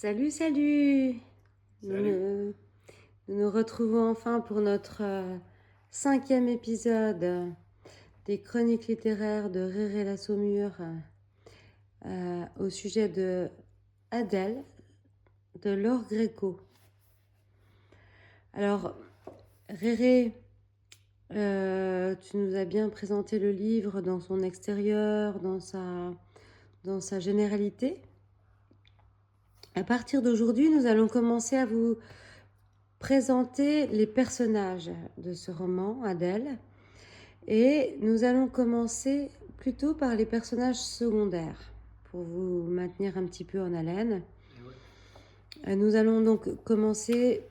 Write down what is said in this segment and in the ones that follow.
Salut, salut! Salut. Nous nous retrouvons enfin pour notre 5e épisode des chroniques littéraires de Réré la Saumure au sujet de Adèle de Laure Gréco. Alors, Réré, tu nous as bien présenté le livre dans son extérieur, dans sa généralité. À partir d'aujourd'hui, nous allons commencer à vous présenter les personnages de ce roman, Adèle. Et nous allons commencer plutôt par les personnages secondaires, pour vous maintenir un petit peu en haleine. Nous allons donc commencer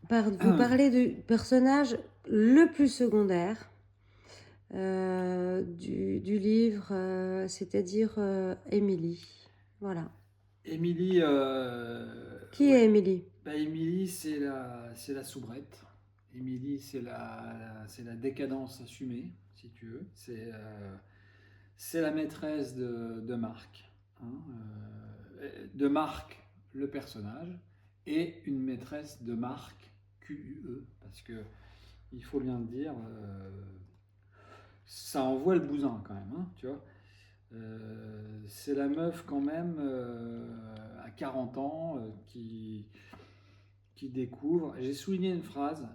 par vous parler du personnage le plus secondaire du livre, c'est-à-dire Émilie. Voilà. Émilie, Qui est Émilie? Émilie, c'est la soubrette. Émilie, c'est la décadence assumée, si tu veux. C'est la maîtresse de Marc. Hein, de Marc, le personnage, et une maîtresse de Marc, QUE, parce que il faut bien le dire, ça envoie le bousin quand même, hein, tu vois. C'est la meuf quand même à 40 ans qui découvre. J'ai souligné une phrase: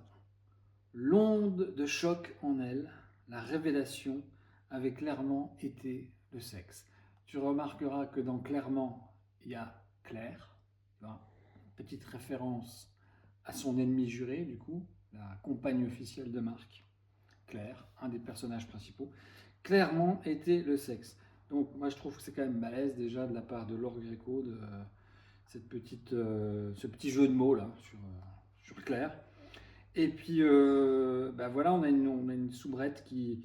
l'onde de choc en elle, la révélation avait clairement été le sexe. Tu remarqueras que dans clairement, il y a Claire, petite référence à son ennemi juré, du coup, la compagne officielle de Marc. Claire, un des personnages principaux, clairement était le sexe. Donc moi je trouve que c'est quand même balèze déjà de la part de Laure Gréco de ce petit jeu de mots là sur Claire. Et puis voilà, on a une soubrette qui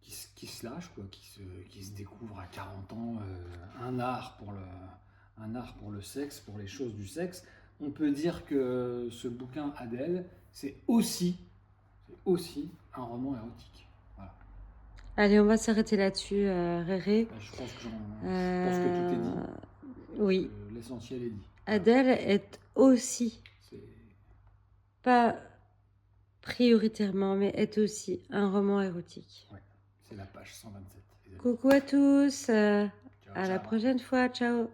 se lâche, quoi, qui se découvre à 40 ans un art pour le sexe, pour les choses du sexe. On peut dire que ce bouquin Adèle, c'est aussi un roman érotique. Voilà. Allez, on va s'arrêter là-dessus, Réré. Je pense que tout est dit. Oui. L'essentiel est dit. Adèle est aussi, C'est... pas prioritairement, mais est aussi un roman érotique. Ouais, c'est la page 127. Coucou à tous, Ciao, à la ciao. prochaine fois, ciao!